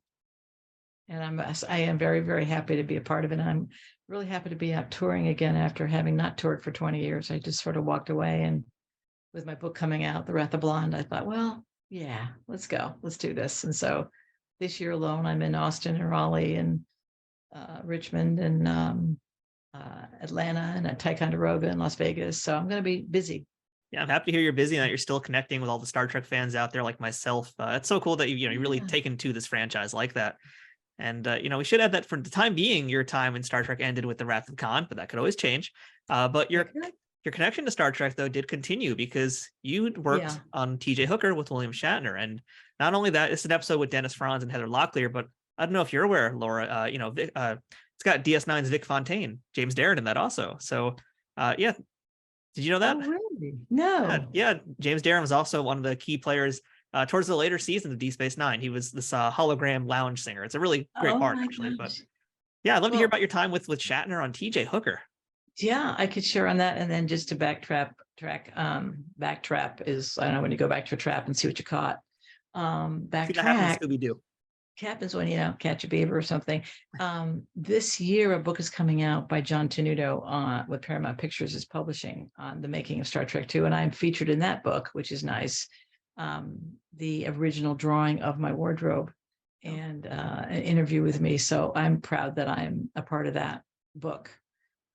Speaker 1: and I am very, very happy to be a part of it. And I'm really happy to be out touring again after having not toured for 20 years. I just sort of walked away, and with my book coming out, The Wrath of Blonde, I thought, well, yeah, let's go. Let's do this. And so this year alone, I'm in Austin and Raleigh and Richmond and Atlanta and Ticonderoga and Las Vegas. So I'm going to be busy.
Speaker 2: Yeah, I'm happy to hear you're busy and that you're still connecting with all the Star Trek fans out there like myself. It's so cool that you really taken to this franchise like that. And, we should add that for the time being, your time in Star Trek ended with The Wrath of Khan, but that could always change. But your connection to Star Trek, though, did continue because you worked on TJ Hooker with William Shatner. And not only that, it's an episode with Dennis Franz and Heather Locklear, but I don't know if you're aware, Laura, it's got DS9's Vic Fontaine, James Darren in that also. So, did you know that?
Speaker 1: Oh, really? No.
Speaker 2: Yeah, James Darren was also one of the key players towards the later seasons of Deep Space Nine. He was this hologram lounge singer. It's a really great part, actually. Gosh. But yeah, I'd love to hear about your time with Shatner on TJ Hooker.
Speaker 1: Yeah, I could share on that. And then just to backtrap is, I don't know, when you go back to a trap and see what you caught. Backtrack.
Speaker 2: Scooby-Doo.
Speaker 1: Happens when, catch a beaver or something. This year, a book is coming out by John Tenuto with Paramount Pictures is publishing on the making of Star Trek II. And I'm featured in that book, which is nice. The original drawing of my wardrobe and an interview with me. So I'm proud that I'm a part of that book.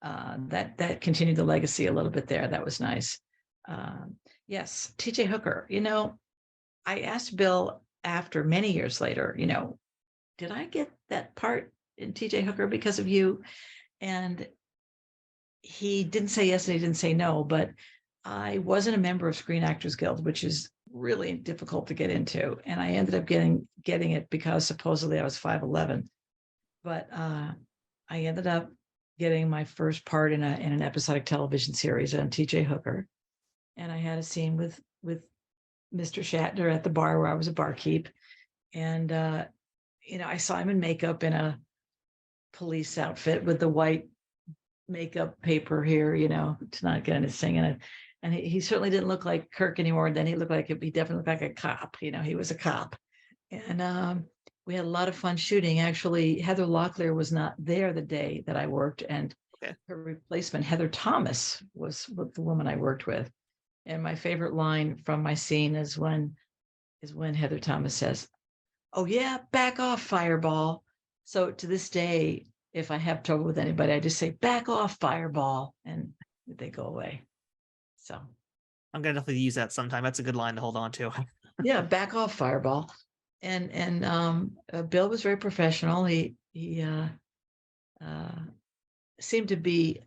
Speaker 1: That continued the legacy a little bit there. That was nice. Yes, TJ Hooker. I asked Bill after many years later, did I get that part in TJ Hooker because of you? And he didn't say yes and he didn't say no, but I wasn't a member of Screen Actors Guild, which is really difficult to get into. And I ended up getting it because supposedly I was 5'11". But I ended up getting my first part in an episodic television series on TJ Hooker. And I had a scene with Mr. Shatner at the bar where I was a barkeep. And, I saw him in makeup in a police outfit with the white makeup paper here, to not get into singing it. And he certainly didn't look like Kirk anymore. Then he looked like he definitely looked like a cop. He was a cop. And we had a lot of fun shooting. Actually, Heather Locklear was not there the day that I worked, and her replacement, Heather Thomas, was the woman I worked with. And my favorite line from my scene is when Heather Thomas says, "Oh yeah, back off, Fireball." So to this day, if I have trouble with anybody, I just say, "Back off, Fireball," and they go away. So
Speaker 2: I'm gonna definitely use that sometime. That's a good line to hold on to.
Speaker 1: Yeah, back off, Fireball. And Bill was very professional. He seemed to be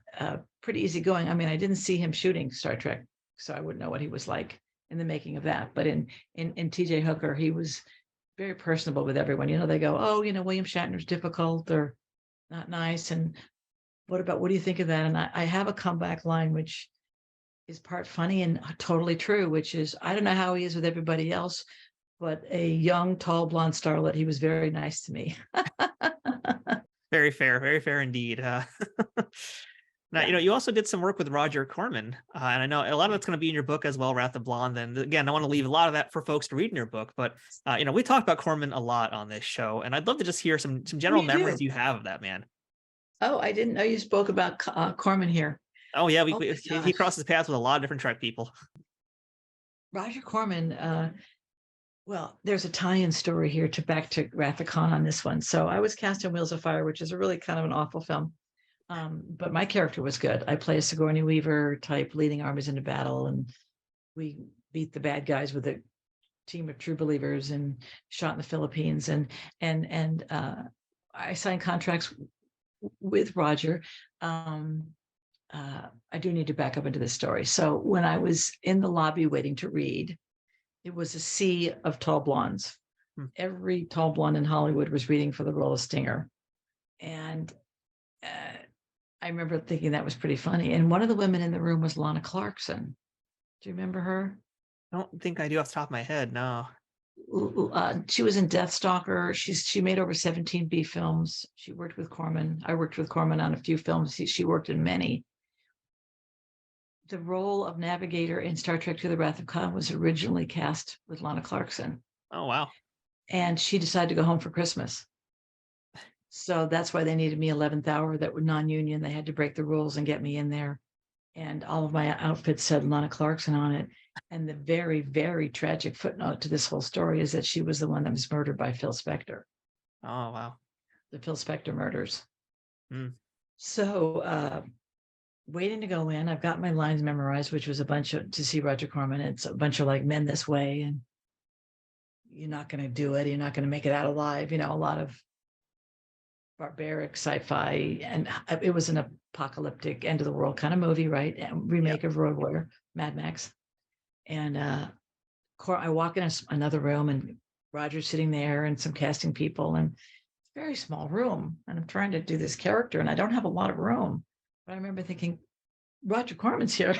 Speaker 1: pretty easygoing. I mean, I didn't see him shooting Star Trek, so I wouldn't know what he was like in the making of that. But in TJ Hooker, he was very personable with everyone. They go, "Oh, William Shatner's difficult or not nice." And what do you think of that? And I have a comeback line, which is part funny and totally true, which is, I don't know how he is with everybody else, but a young, tall, blonde starlet, he was very nice to me.
Speaker 2: Very fair indeed. Now, you also did some work with Roger Corman, and I know a lot of it's going to be in your book as well, Wrath of Blonde. And again, I want to leave a lot of that for folks to read in your book. But we talk about Corman a lot on this show, and I'd love to just hear some general memories you have of that man.
Speaker 1: Oh, I didn't know you spoke about Corman here.
Speaker 2: Oh yeah, he crosses paths with a lot of different Trek people.
Speaker 1: Roger Corman. Well, there's a tie-in story here back to Wrath of Khan on this one. So I was cast in Wheels of Fire, which is a really kind of an awful film. But my character was good. I play a Sigourney Weaver type leading armies into battle, and we beat the bad guys with a team of true believers and shot in the Philippines. And I signed contracts with Roger. I do need to back up into this story. So when I was in the lobby waiting to read, it was a sea of tall blondes. Every tall blonde in Hollywood was reading for the role of Stinger. And I remember thinking that was pretty funny. And one of the women in the room was Lana Clarkson. Do you remember her?
Speaker 2: I don't think I do off the top of my head, no.
Speaker 1: She was in Deathstalker. She made over 17 B films. She worked with Corman. I worked with Corman on a few films. She worked in many. The role of navigator in Star Trek II: The Wrath of Khan was originally cast with Lana Clarkson.
Speaker 2: Oh, wow. And
Speaker 1: she decided to go home for Christmas. So that's why they needed me 11th hour. That were non-union. They had to break the rules and get me in there. And all of my outfits said Lana Clarkson on it. And the very, very tragic footnote to this whole story is that she was the one that was murdered by Phil Spector.
Speaker 2: Oh, wow.
Speaker 1: The Phil Spector murders.
Speaker 2: So
Speaker 1: waiting to go in, I've got my lines memorized, which was to see Roger Corman. It's a bunch of like, men this way, and you're not going to do it. You're not going to make it out alive. A lot of barbaric sci-fi, and it was an apocalyptic end of the world kind of movie, right? And remake of Road Warrior, Mad Max. And I walk in another room, and Roger's sitting there and some casting people, and it's a very small room, and I'm trying to do this character, and I don't have a lot of room. But I remember thinking, Roger Corman's here.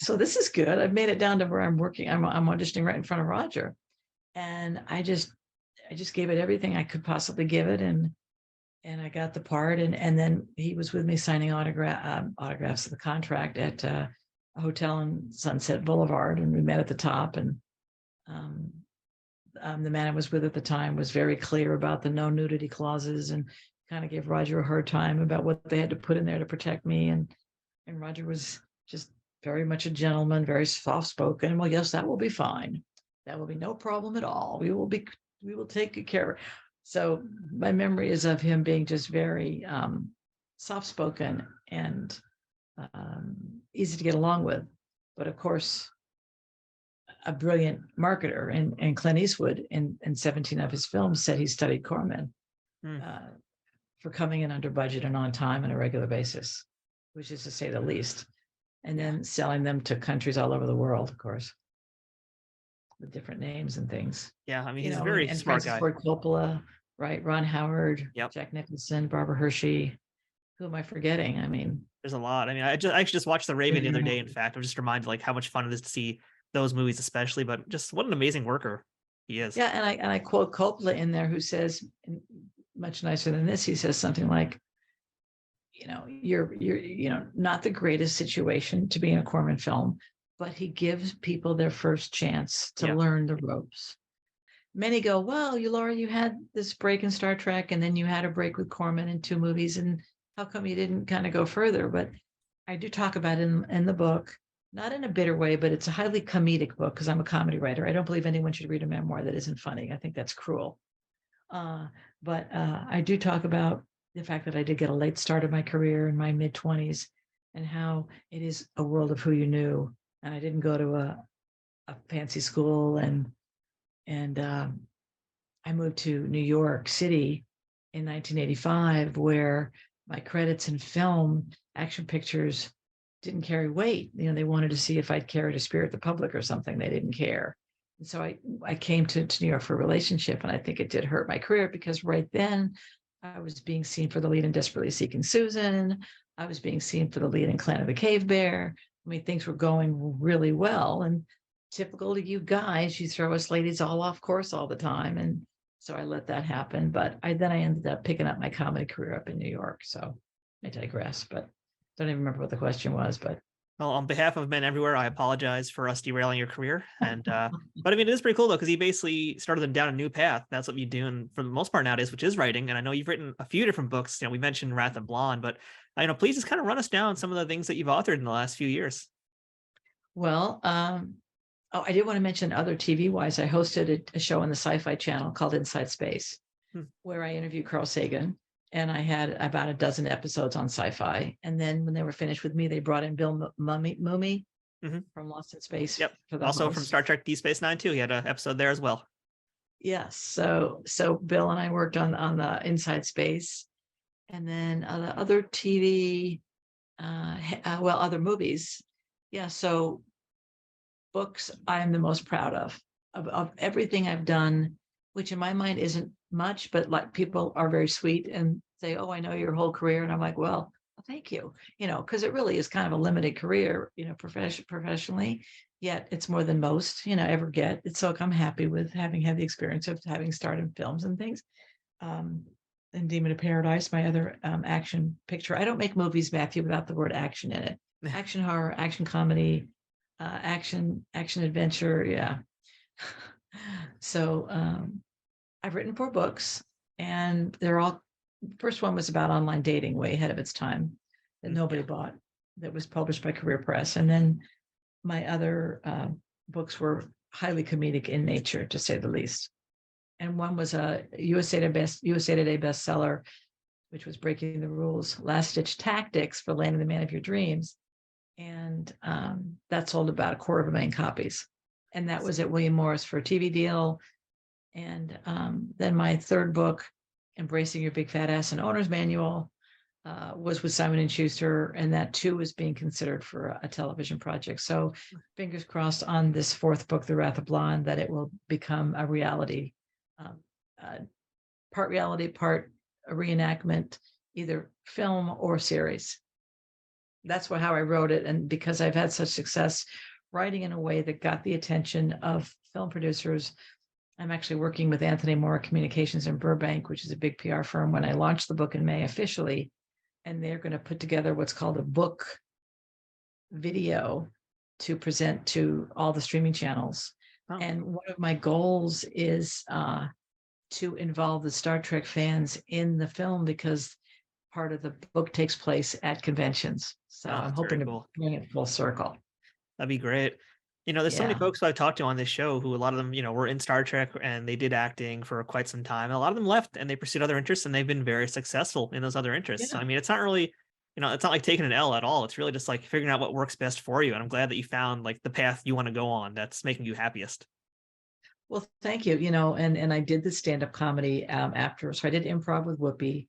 Speaker 1: So this is good. I've made it down to where I'm working. I'm auditioning right in front of Roger. And I just gave it everything I could possibly give it. And I got the part. And then he was with me signing autographs of the contract at a hotel in Sunset Boulevard. And we met at the top. And the man I was with at the time was very clear about the no nudity clauses, and kind of gave Roger a hard time about what they had to put in there to protect me. And Roger was just very much a gentleman, very soft-spoken. Well, yes, that will be fine. That will be no problem at all. We will take good care of it. So my memory is of him being just very soft-spoken and easy to get along with. But of course, a brilliant marketer. And Clint Eastwood in 17 of his films said he studied Corman. For coming in under budget and on time on a regular basis, which is to say the least, and then selling them to countries all over the world, of course, with different names and things.
Speaker 2: Yeah, I mean, he's a very smart guy.
Speaker 1: Ford Coppola, right? Ron Howard,
Speaker 2: yep.
Speaker 1: Jack Nicholson, Barbara Hershey. Who am I forgetting? I mean,
Speaker 2: there's a lot. I mean, I actually just watched The Raven the other day. In fact, I'm just reminded like how much fun it is to see those movies, especially. But just what an amazing worker he is.
Speaker 1: Yeah, and I quote Coppola in there, who says, much nicer than this. He says something like, you're not the greatest situation to be in a Corman film, but he gives people their first chance to learn the ropes. Many go, well, Laura, you had this break in Star Trek, and then you had a break with Corman in 2 movies, and how come you didn't kind of go further? But I do talk about it in the book, not in a bitter way, but it's a highly comedic book because I'm a comedy writer. I don't believe anyone should read a memoir that isn't funny. I think that's cruel. But I do talk about the fact that I did get a late start of my career in my mid-20s and how it is a world of who you knew. And I didn't go to a fancy school, and I moved to New York City in 1985, where my credits in film, action pictures didn't carry weight. They wanted to see if I'd carried a spirit the public or something. They didn't care. And so I came to New York for a relationship, and I think it did hurt my career because right then I was being seen for the lead in Desperately Seeking Susan. I was being seen for the lead in Clan of the Cave Bear. I mean, things were going really well. And typical to you guys, you throw us ladies all off course all the time. And so I let that happen. But I ended up picking up my comedy career up in New York. So I digress, but don't even remember what the question was. But
Speaker 2: Well, on behalf of men everywhere, I apologize for us derailing your career. And but I mean, it is pretty cool though, because you basically started them down a new path. That's what you do, and for the most part nowadays, which is writing. And I know you've written a few different books. We mentioned Wrath of Blonde, but please just kind of run us down some of the things that you've authored in the last few years.
Speaker 1: Well, I did want to mention other TV wise. I hosted a show on the Sci-Fi Channel called Inside Space, where I interviewed Carl Sagan. And I had about a dozen episodes on sci-fi. And then when they were finished with me, they brought in Bill Mumy from Lost in Space.
Speaker 2: Yep.
Speaker 1: For
Speaker 2: Also
Speaker 1: host.
Speaker 2: From Star Trek Deep Space Nine too. He had an episode there as well.
Speaker 1: Yes. So Bill and I worked on the Inside Space, and then the other TV, other movies. Yeah. So books I'm the most proud of everything I've done, which in my mind isn't much, but like people are very sweet and say, oh, I know your whole career. And I'm like, well, thank you, because it really is kind of a limited career, professionally, yet it's more than most, ever get. So I'm happy with having had the experience of having starred in films and things. And Demon of Paradise, my other action picture. I don't make movies, Matthew, without the word action in it. Action horror, action comedy, action adventure. Yeah. So I've written 4 books, and they're all, first one was about online dating, way ahead of its time, that nobody bought, that was published by Career Press. And then my other books were highly comedic in nature, to say the least. And one was a USA Today bestseller, which was Breaking the Rules, Last Ditch Tactics for Landing the Man of Your Dreams. And that sold about 250,000 copies. And that was at William Morris for a TV deal. And then my third book, Embracing Your Big Fat Ass and Owner's Manual, was with Simon & Schuster, and that too is being considered for a television project. So fingers crossed on this 4th book, The Wrath of Blonde, that it will become a reality, part reality, part a reenactment, either film or series. That's how I wrote it. And because I've had such success writing in a way that got the attention of film producers, I'm actually working with Anthony Moore Communications in Burbank, which is a big PR firm, when I launched the book in May officially. And they're going to put together what's called a book video to present to all the streaming channels. Oh. And one of my goals is to involve the Star Trek fans in the film, because part of the book takes place at conventions. So I'm hoping to bring it full circle.
Speaker 2: That'd be great. There's so many folks who I've talked to on this show who, a lot of them, were in Star Trek and they did acting for quite some time. And a lot of them left and they pursued other interests, and they've been very successful in those other interests. Yeah. So, I mean, it's not really, it's not like taking an L at all. It's really just like figuring out what works best for you. And I'm glad that you found like the path you want to go on that's making you happiest.
Speaker 1: Well, thank you. And I did the stand-up comedy after. So I did improv with Whoopi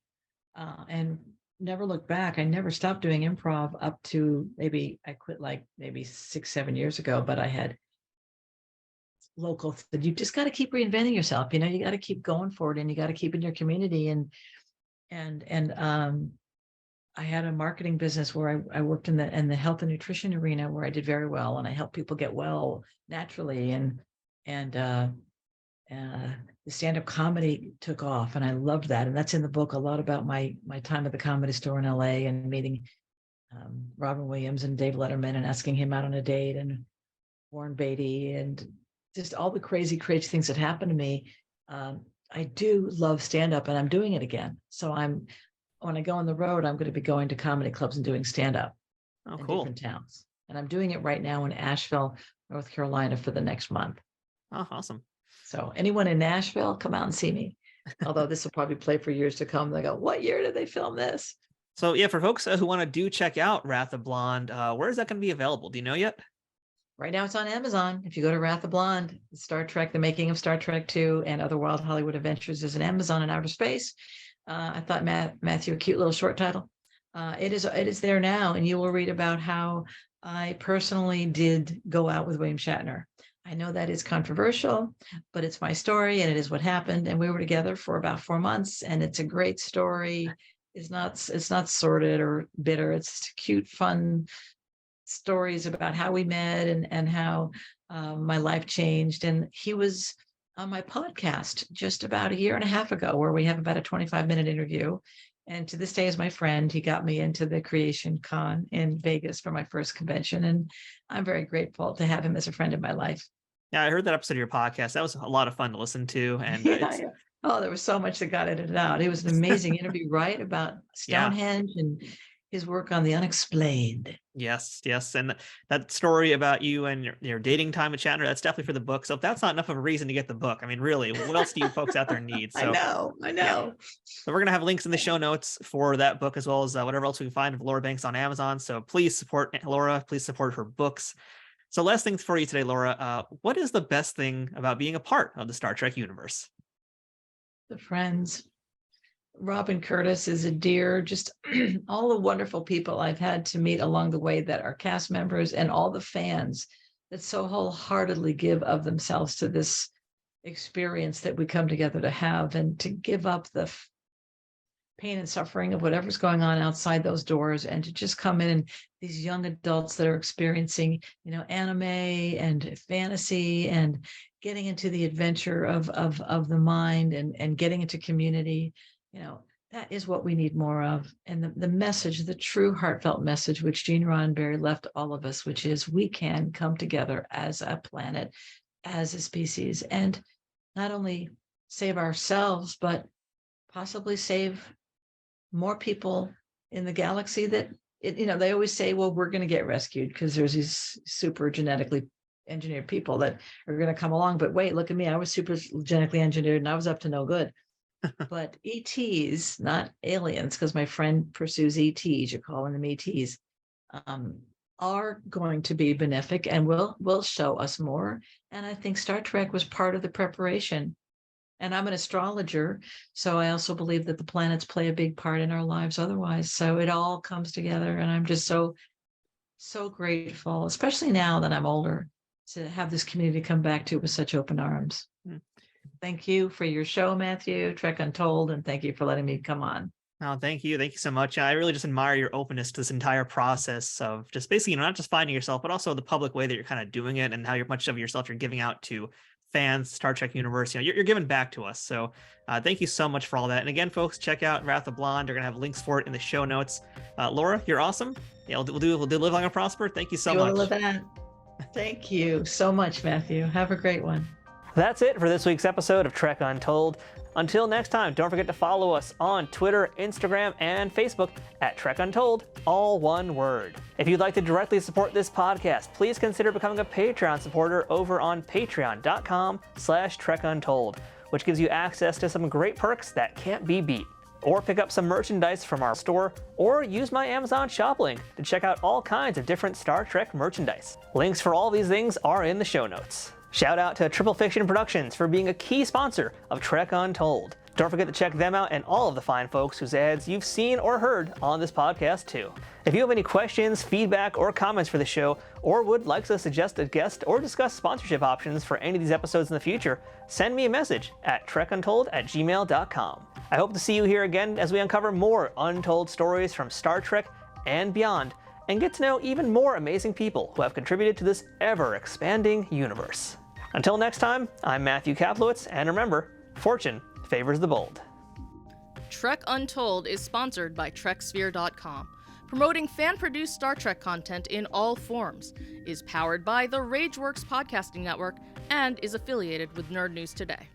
Speaker 1: and never looked back. I never stopped doing improv up to I quit like maybe 6-7 years ago, but I had local, you just got to keep reinventing yourself. You got to keep going for it, and you got to keep in your community. And I had a marketing business where I worked in the health and nutrition arena, where I did very well, and I helped people get well naturally. And the stand-up comedy took off, and I loved that. And that's in the book, a lot about my time at the Comedy Store in LA and meeting Robin Williams and Dave Letterman and asking him out on a date, and Warren Beatty, and just all the crazy things that happened to me. I do love stand-up, and I'm doing it again. So when I go on the road, I'm going to be going to comedy clubs and doing stand-up in
Speaker 2: cool.
Speaker 1: different towns. And I'm doing it right now in Asheville, North Carolina for the next month.
Speaker 2: Oh, awesome.
Speaker 1: So anyone in Nashville, come out and see me. Although this will probably play for years to come. They go, what year did they film this?
Speaker 2: So yeah, for folks who want to check out Wrath of Blonde, where is that going to be available? Do you know yet?
Speaker 1: Right now it's on Amazon. If you go to Wrath of Blonde, Star Trek, the making of Star Trek II and Other Wild Hollywood Adventures is an Amazon in outer space. I thought Matthew, a cute little short title. It is there now, and you will read about how I personally did go out with William Shatner. I know that is controversial, but it's my story and it is what happened. And we were together for about 4 months, and it's a great story. It's not sordid or bitter. It's cute, fun stories about how we met and how my life changed. And he was on my podcast just about a year and a half ago, where we have about a 25-minute interview. And to this day is my friend. He got me into the Creation Con in Vegas for my first convention. And I'm very grateful to have him as a friend in my life.
Speaker 2: Yeah, I heard that episode of your podcast. That was a lot of fun to listen to. And
Speaker 1: yeah. Oh, there was so much that got edited out. It was an amazing interview, right? About Stonehenge and his work on the unexplained.
Speaker 2: Yes. And that story about you and your dating time with Shatner, that's definitely for the book. So if that's not enough of a reason to get the book, I mean, really, what else do you folks out there need? So,
Speaker 1: I know.
Speaker 2: Yeah. So we're going to have links in the show notes for that book, as well as whatever else we can find of Laura Banks on Amazon. So please support Laura. Please support her books. So last things for you today, Laura. What is the best thing about being a part of the Star Trek universe?
Speaker 1: The friends. Robin Curtis is a dear, just all the wonderful people I've had to meet along the way that are cast members, and all the fans that so wholeheartedly give of themselves to this experience that we come together to have, and to give up the pain and suffering of whatever's going on outside those doors, and to just come in, and these young adults that are experiencing, anime and fantasy and getting into the adventure of the mind and getting into community. That is what we need more of. And the message, the true heartfelt message, which Gene Roddenberry left all of us, which is we can come together as a planet, as a species, and not only save ourselves, but possibly save more people in the galaxy that, they always say, well, we're going to get rescued because there's these super genetically engineered people that are going to come along. But wait, look at me. I was super genetically engineered and I was up to no good. But ETs, not aliens, because my friend pursues ETs, you're calling them ETs, are going to be benefic and will show us more. And I think Star Trek was part of the preparation. And I'm an astrologer, so I also believe that the planets play a big part in our lives otherwise. So it all comes together, and I'm just so grateful, especially now that I'm older, to have this community come back to with such open arms. Thank you for your show, Matthew, Trek Untold, and thank you for letting me come on.
Speaker 2: Oh, thank you. Thank you so much. I really just admire your openness to this entire process of just basically, not just finding yourself, but also the public way that you're kind of doing it, and how much of yourself you're giving out to fans, Star Trek universe. You're giving back to us. So thank you so much for all that. And again, folks, check out Wrath of Blonde. We're going to have links for it in the show notes. Laura, you're awesome. Yeah, we'll do Live Long and Prosper. Thank you so much.
Speaker 1: Thank you so much, Matthew. Have a great one.
Speaker 2: That's it for this week's episode of Trek Untold. Until next time, don't forget to follow us on Twitter, Instagram, and Facebook at Trek Untold, all one word. If you'd like to directly support this podcast, please consider becoming a Patreon supporter over on patreon.com/TrekUntold, which gives you access to some great perks that can't be beat. Or pick up some merchandise from our store, or use my Amazon shop link to check out all kinds of different Star Trek merchandise. Links for all these things are in the show notes. Shout out to Triple Fiction Productions for being a key sponsor of Trek Untold. Don't forget to check them out and all of the fine folks whose ads you've seen or heard on this podcast too. If you have any questions, feedback, or comments for the show, or would like to suggest a guest or discuss sponsorship options for any of these episodes in the future, send me a message at trekuntold@gmail.com. I hope to see you here again as we uncover more untold stories from Star Trek and beyond, and get to know even more amazing people who have contributed to this ever-expanding universe. Until next time, I'm Matthew Kaplowitz, and remember, Fortune favors the bold.
Speaker 4: Trek Untold is sponsored by TrekSphere.com, promoting fan-produced Star Trek content in all forms, is powered by the RageWorks podcasting network, and is affiliated with Nerd News Today.